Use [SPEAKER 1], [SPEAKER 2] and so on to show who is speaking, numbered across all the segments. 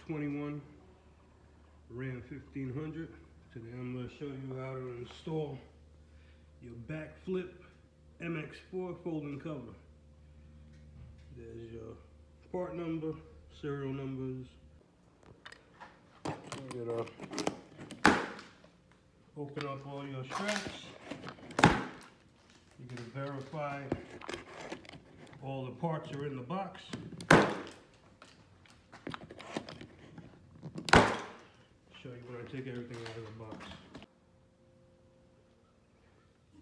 [SPEAKER 1] 21 Ram 1500. Today I'm going to show you how to install your Bakflip MX4 folding cover. There's your part number, serial numbers. You're going to open up all your straps. You're going to verify all the parts are in the box. Show you when I take everything out of the box.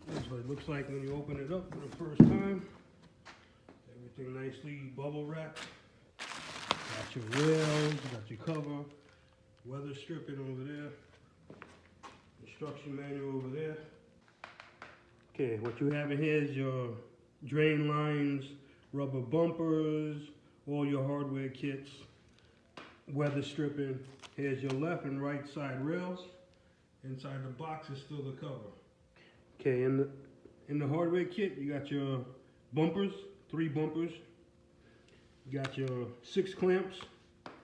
[SPEAKER 1] That's what it looks like when you open it up for the first time. Everything nicely bubble wrapped. Got your rails, got your cover, weather stripping over there, instruction manual over there. Okay, what you have in here is your drain lines, rubber bumpers, all your hardware kits, weather stripping. Here's your left and right side rails. Inside the box is still the cover. Okay, in the hardware kit, you got your bumpers, 3 bumpers. You got your 6 clamps.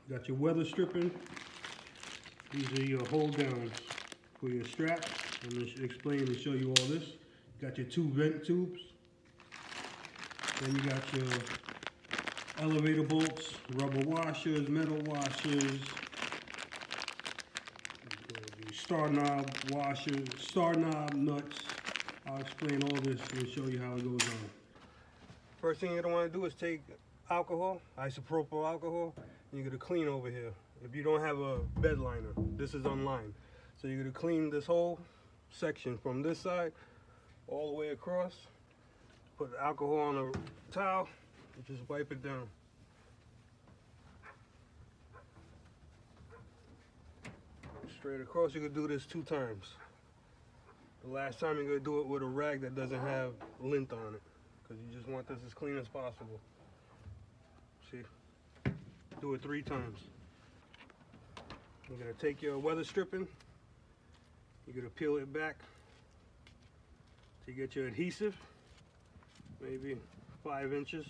[SPEAKER 1] You got your weather stripping. These are your hold downs for your strap. I'm going to explain and show you all this. You got your 2 vent tubes. Then you got your elevator bolts, rubber washers, metal washers, star knob washers, star knob nuts. I'll explain all this and show you how it goes on. First thing you're going to want to do is take alcohol, isopropyl alcohol, and you're going to clean over here. If you don't have a bed liner, this is unlined. So you're going to clean this whole section from this side all the way across. Put the alcohol on a towel and just wipe it down. Straight across. You can do this 2 times. The last time you're going to do it with a rag that doesn't have lint on it, because you just want this as clean as possible. See? Do it 3 times. You're going to take your weather stripping. You're going to peel it back to get your adhesive, maybe 5 inches.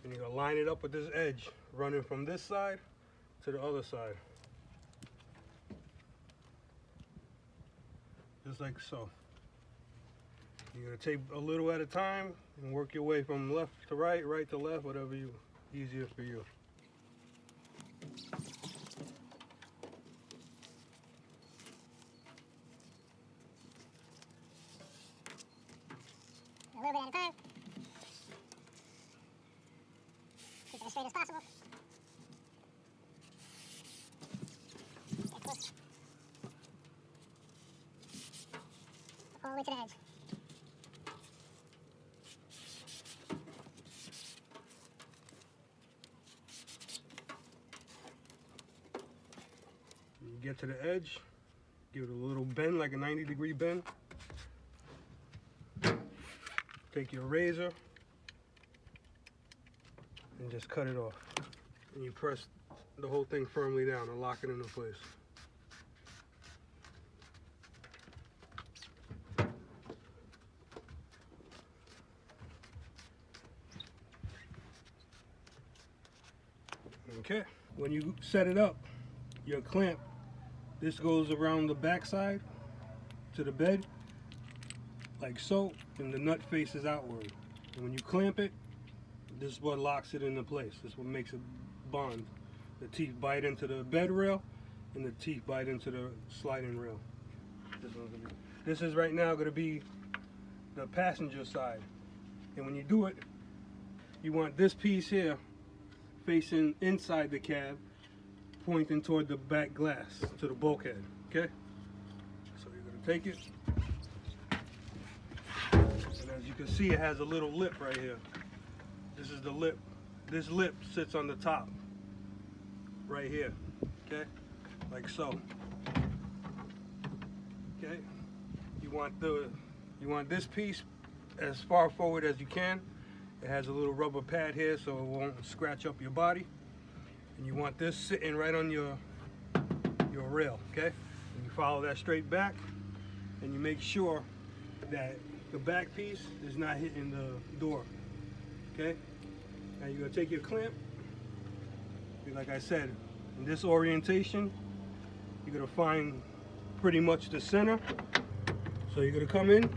[SPEAKER 1] And you're going to line it up with this edge running from this side to the other side. Just like so. You're going to take a little at a time and work your way from left to right, right to left, whatever you easier for you.
[SPEAKER 2] A little bit at a time. Keep it as straight as possible. Get close. All the way to the edge.
[SPEAKER 1] You get to the edge, give it a little bend, like a 90-degree bend. Take your razor and just cut it off. And you press the whole thing firmly down and lock it into place. Okay, when you set it up, your clamp, this goes around the back side to the bed, like so, and the nut faces outward. And when you clamp it, this is what locks it into place. This is what makes it bond. The teeth bite into the bed rail, and the teeth bite into the sliding rail. This is right now going to be the passenger side. And when you do it, you want this piece here facing inside the cab, pointing toward the back glass, to the bulkhead, okay? So you're going to take it, and as you can see, it has a little lip right here. This is the lip. This lip sits on the top, right here, okay? Like so. Okay? You want this piece as far forward as you can. It has a little rubber pad here so it won't scratch up your body. And you want this sitting right on your rail, okay? And you follow that straight back, and you make sure that the back piece is not hitting the door, okay? Now you're gonna take your clamp, and like I said, In this orientation, you're gonna find pretty much the center. So you're gonna come in.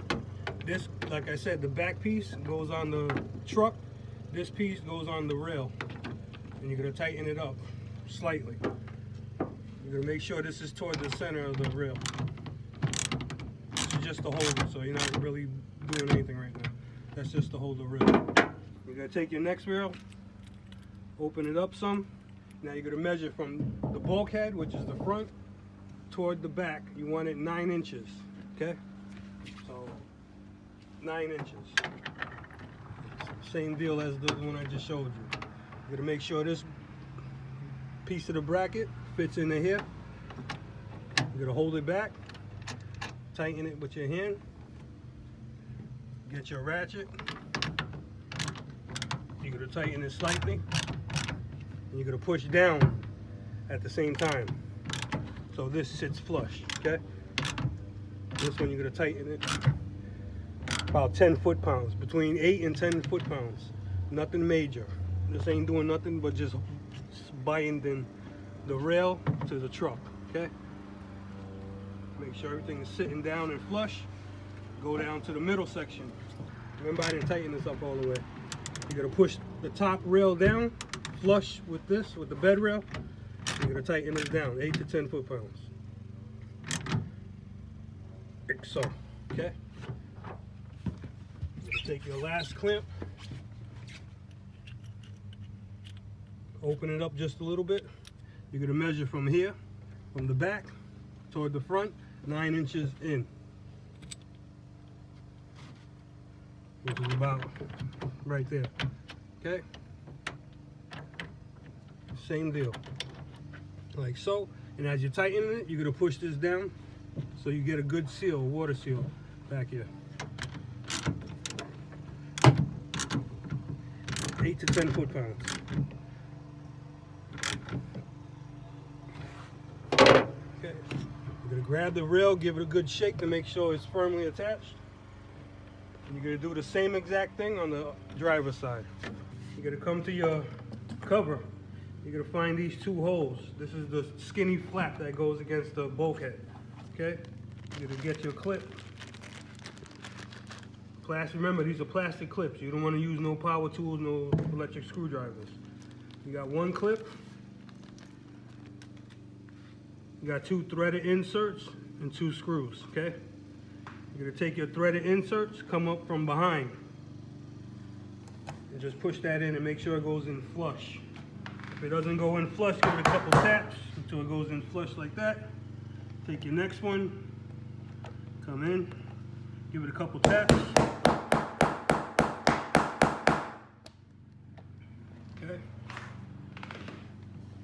[SPEAKER 1] This, like I said, the back piece goes on the truck. This piece goes on the rail. And you're gonna tighten it up slightly. You're gonna make sure this is toward the center of the rail. This is just to hold it, so you're not really doing anything right now. That's just to hold the rail. You're gonna take your next rail, open it up some. Now you're gonna measure from the bulkhead, which is the front, toward the back. You want it 9 inches, okay? So 9 inches. Same deal as the one I just showed you. You're gonna make sure this piece of the bracket fits in the hip. You're gonna hold it back, tighten it with your hand, get your ratchet. You're gonna tighten it slightly, and you're gonna push down at the same time. So this sits flush, okay? This one you're gonna tighten it about 10 foot-pounds, between 8 and 10 foot-pounds. Nothing major. This ain't doing nothing but just binding the rail to the truck, okay? Make sure everything is sitting down and flush. Go down to the middle section. Remember, I didn't tighten this up all the way. You're gonna push the top rail down, flush with this, with the bed rail. You're gonna tighten this down, 8 to 10 foot-pounds. Like so, okay? You're gonna take your last clamp, open it up just a little bit. You're gonna measure from here, from the back toward the front, 9 inches in. Which is about right there, okay? Same deal, like so. And as you're tightening it, you're gonna push this down so you get a good seal, water seal back here. 8 to 10 foot-pounds. Okay, you're gonna grab the rail, give it a good shake to make sure it's firmly attached. And you're gonna do the same exact thing on the driver's side. You're gonna come to your cover. You're gonna find these 2 holes. This is the skinny flap that goes against the bulkhead. Okay? You're gonna get your clip. Remember, these are plastic clips. You don't want to use no power tools, no electric screwdrivers. You got 1 clip. You got 2 threaded inserts and 2 screws, okay? You're gonna take your threaded inserts, come up from behind, and just push that in and make sure it goes in flush. If it doesn't go in flush, give it a couple taps until it goes in flush like that. Take your next one, come in, give it a couple taps. Okay.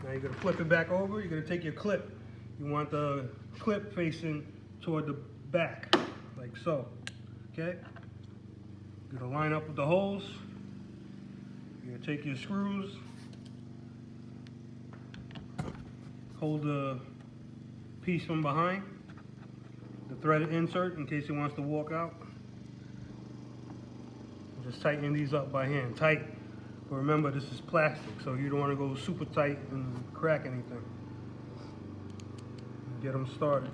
[SPEAKER 1] Now you're gonna flip it back over. You're gonna take your clip. You want the clip facing toward the back, like so, okay? You're gonna line up with the holes. You're gonna take your screws, hold the piece from behind, the threaded insert in case it wants to walk out. Just tighten these up by hand, tight. But remember, this is plastic, so you don't want to go super tight and crack anything. Get them started.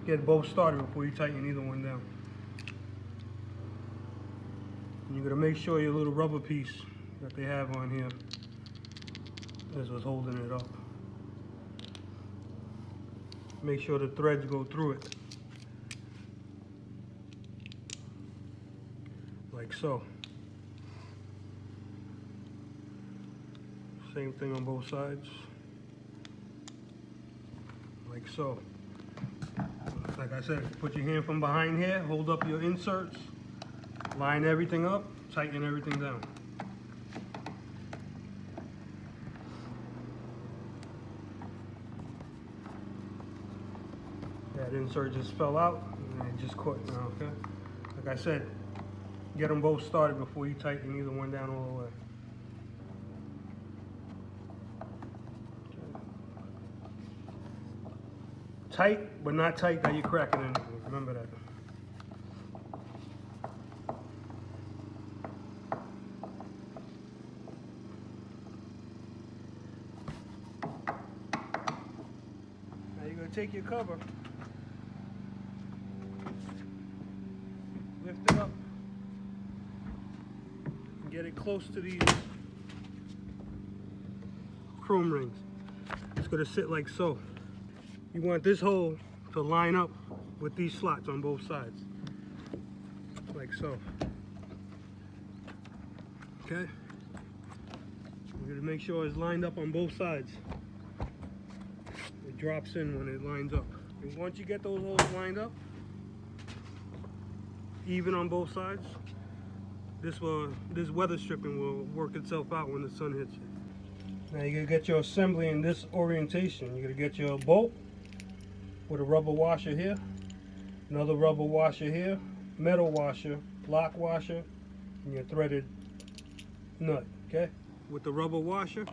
[SPEAKER 1] Get both started before you tighten either one down. And you're gonna make sure your little rubber piece that they have on here is what's holding it up. Make sure the threads go through it. Like so. Same thing on both sides. Like so. Like I said, put your hand from behind here, hold up your inserts, line everything up, tighten everything down. That insert just fell out and it just caught now, okay? Like I said, get them both started before you tighten either one down all the way. Tight, but not tight that you're cracking anything. Remember that. gonna take your cover, lift it up, and get it close to these chrome rings. It's gonna sit like so. You want this hole to line up with these slots on both sides, like so. Okay? We're gonna make sure it's lined up on both sides. It drops in when it lines up. And once you get those holes lined up, even on both sides, this weather stripping will work itself out when the sun hits it. Now you're gonna get your assembly in this orientation. You're gonna get your bolt with a rubber washer here, another rubber washer here, metal washer, lock washer, and your threaded nut. Okay? With the rubber washer,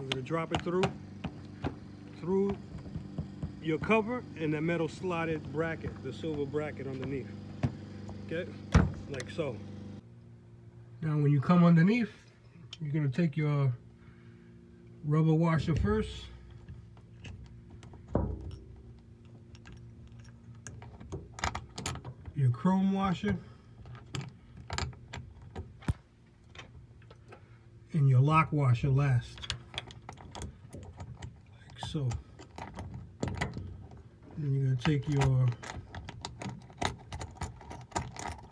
[SPEAKER 1] you're gonna drop it through your cover and the metal slotted bracket, the silver bracket underneath. Okay? Like so. Now when you come underneath, you're gonna take your rubber washer first. Your chrome washer. And your lock washer last. Like so. Then you're gonna take your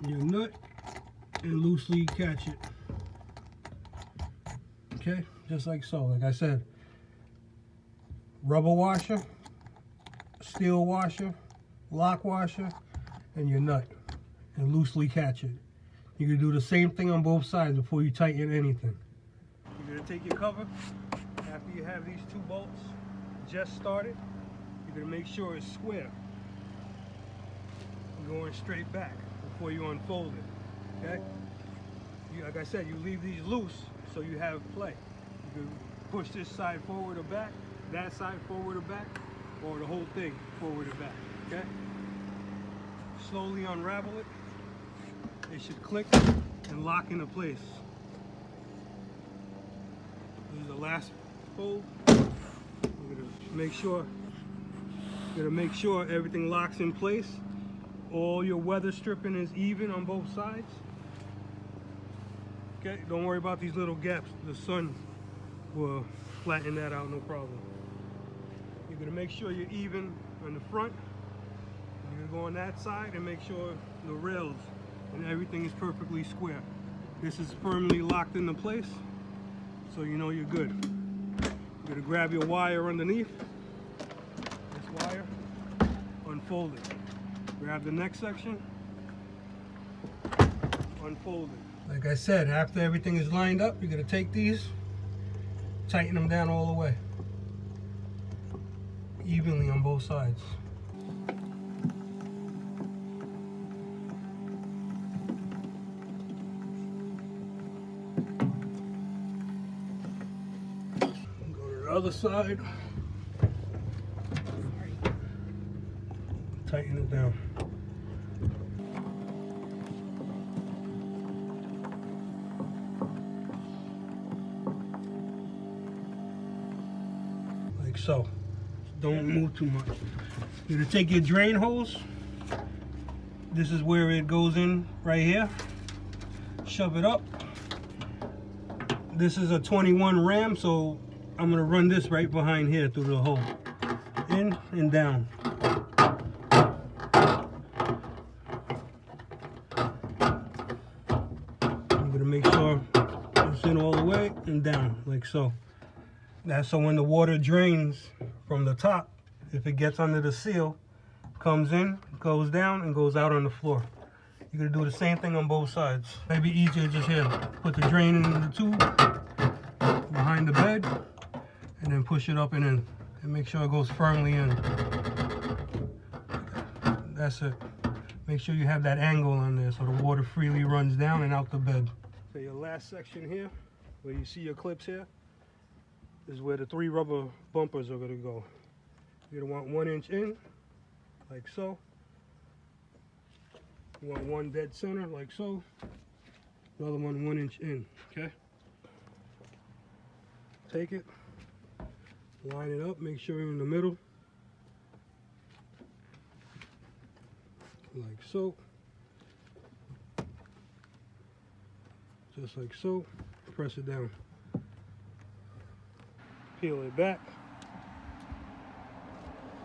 [SPEAKER 1] nut and loosely catch it. Okay, just like so. Like I said, rubber washer, steel washer, lock washer, and your nut, and loosely catch it. You can do the same thing on both sides before you tighten anything. You're gonna take your cover after you have these two bolts just started. You're gonna make sure it's square, going straight back before you unfold it. Okay? Like I said, you leave these loose so you have play. You can push this side forward or back, that side forward or back, or the whole thing forward or back. Okay? Slowly unravel it. It should click and lock into place. This is the last fold. We're gonna make sure everything locks in place. All your weather stripping is even on both sides. Okay, don't worry about these little gaps. The sun will flatten that out, no problem. You're gonna make sure you're even on the front. You're gonna go on that side and make sure the rails and everything is perfectly square. This is firmly locked into place, so you know you're good. You're gonna grab your wire underneath, this wire, unfold it. Grab the next section, unfold it. Like I said, after everything is lined up, you're gonna take these, tighten them down all the way, evenly on both sides. Other side, tighten it down. Like so. Don't move too much. You're gonna take your drain hose. This is where it goes in right here. Shove it up. This is a 21 ram, so I'm gonna run this right behind here through the hole. In and down. I'm gonna make sure it's in all the way and down, like so. That's so when the water drains from the top, if it gets under the seal, comes in, goes down, and goes out on the floor. You're gonna do the same thing on both sides. Maybe easier just here. Put the drain in the tube behind the bed, and then push it up and in, and make sure it goes firmly in. That's it. Make sure you have that angle on there so the water freely runs down and out the bed. So your last section here, where you see your clips here, is where the 3 rubber bumpers are gonna go. You're gonna want 1 inch in, like so. You want one dead center, like so. Another one 1 inch in, okay? Take it. Line it up, make sure you're in the middle. like so. Just like so. Press it down. Peel it back.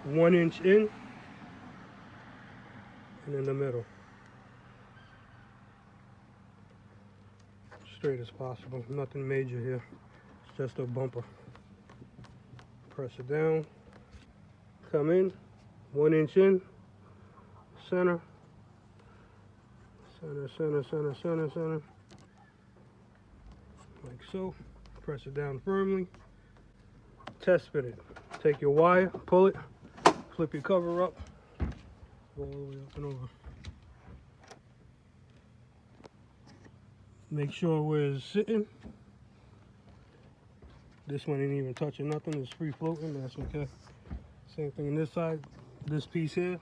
[SPEAKER 1] 1 inch in and in the middle. Straight as possible. Nothing major here. It's just a bumper. Press it down. Come in. 1 inch in. Center. Center, center, center, center, center. Like so. Press it down firmly. Test fit it. Take your wire, pull it, flip your cover up, go all the way up and over. Make sure where it's sitting. This one ain't even touching nothing, it's free floating, that's okay. Same thing on this side. This piece here,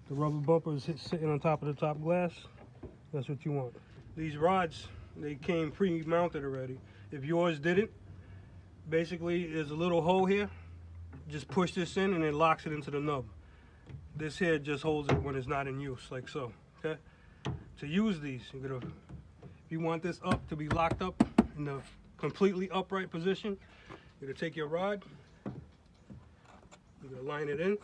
[SPEAKER 1] the rubber bumper is sitting on top of the top glass. That's what you want. These rods, they came pre-mounted already. If yours didn't, basically there's a little hole here. Just push this in and it locks it into the nub. This here just holds it when it's not in use, like so, okay? To use these, you're gonna, if you want this up to be locked up in the completely upright position, you're gonna take your rod, you're gonna line it in,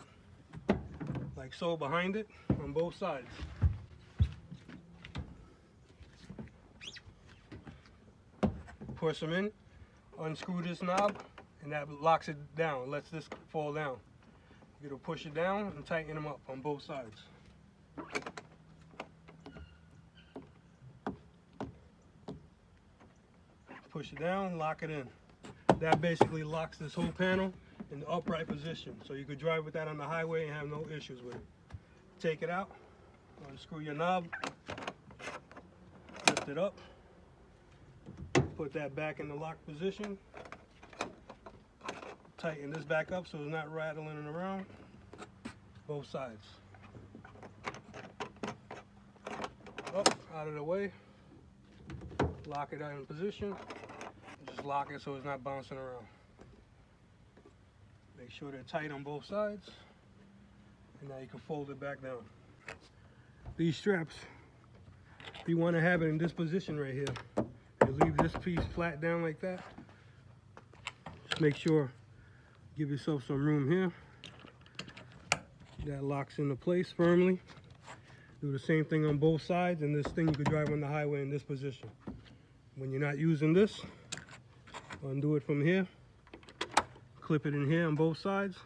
[SPEAKER 1] like so, behind it, on both sides. Push them in, unscrew this knob, and that locks it down, lets this fall down. You're gonna push it down and tighten them up on both sides. Push it down, lock it in. That basically locks this whole panel in the upright position, so you could drive with that on the highway and have no issues with it. Take it out, unscrew your knob, lift it up, put that back in the locked position. Tighten this back up so it's not rattling around. Both sides. Up, out of the way. Lock it out in position. Just lock it so it's not bouncing around. Make sure they're tight on both sides. And now you can fold it back down. These straps, you want to have it in this position right here. You leave this piece flat down like that. Just make sure, give yourself some room here. That locks into place firmly. Do the same thing on both sides, and this thing you could drive on the highway in this position. When you're not using this, undo it from here, clip it in here on both sides,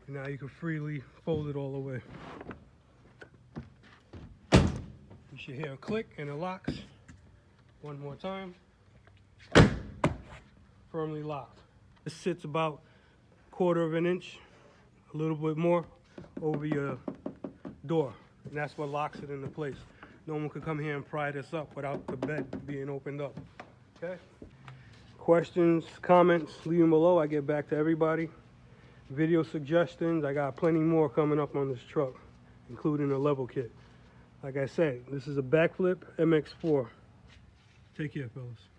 [SPEAKER 1] and now you can freely fold it all the way. You should hear a click and it locks. One more time. Firmly locked. This sits about 1/4 of an inch, a little bit more, over your door. And that's what locks it into place. No one could come here and pry this up without the bed being opened up. Okay? Questions, comments, leave them below. I get back to everybody. Video suggestions, I got plenty more coming up on this truck, including a level kit. Like I said, this is a Bakflip MX4. Take care, fellas.